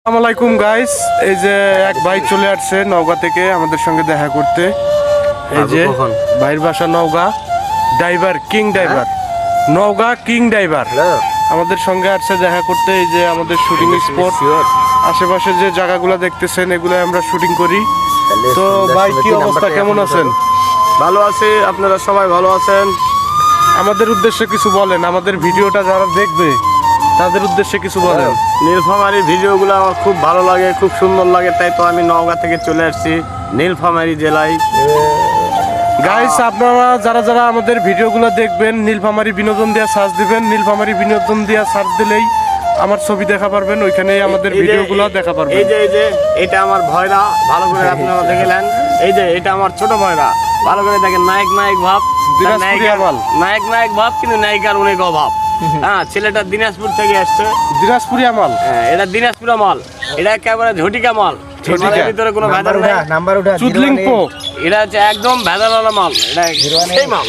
আসসালামু আলাইকুম গাইস, এই যে এক ভাই চলে আসছে নওগাঁ থেকে আমাদের সঙ্গে দেখা করতে। এই যে ভাইয়ের বাসা Naogaon, driver king driver, Naogaon king driver আমাদের সঙ্গে আসছে দেখা করতে। এই যে আমাদের শুটিং স্পট, আশেপাশে যে জায়গাগুলো দেখতেছেন এগুলো আমরা শুটিং করি। তো ভাই কি অবস্থা, কেমন আছেন? ভালো আছি, আপনারা সবাই ভালো আছেন? আমাদের উদ্দেশ্যে কিছু বলেন, আমাদের ভিডিওটা যারা দেখবে তাদের উদ্দেশ্যে কিছু বলেন। নীলফামারীর ভিডিওগুলো আমার খুব ভালো লাগে, খুব সুন্দর লাগে, তাই তো আমি নওগাঁ থেকে চলে আসছি নীলফামারী জেলায়। গাইস, আপনারা যারা যারা আমাদের ভিডিওগুলো দেখবেন নীলফামারী বিনোদন দিয়া সার্চ দিবেন, নীলফামারী বিনোদন দিয়া সার্চ দিলেই আমার ছবি দেখা পারবেন, ওইখানেই আমাদের ভিডিওগুলো দেখা পারবেন। এই যে এটা আমার ভয়রা, ভালো করে আপনারা দেখলেন। এই যে এটা আমার ছোট ভয়রা, ভালো করে দেখেন। নায়ক নায়ক ভাব, নায়ক নায়ক ভাব, কিন্তু নায়িকার অনেক অভাব। হ্যাঁ, ছেলেটা দিনাজপুর থেকে আসছে। দিনাজপুরি মাল? হ্যাঁ, এটা দিনাজপুর মাল, এটা একেবারে ঝটিকা মাল, ভিতরে কোনো ভেজাল নাই। চুদলিং পো, এটা হচ্ছে একদম ভেজাল মাল, এটা সেই মাল।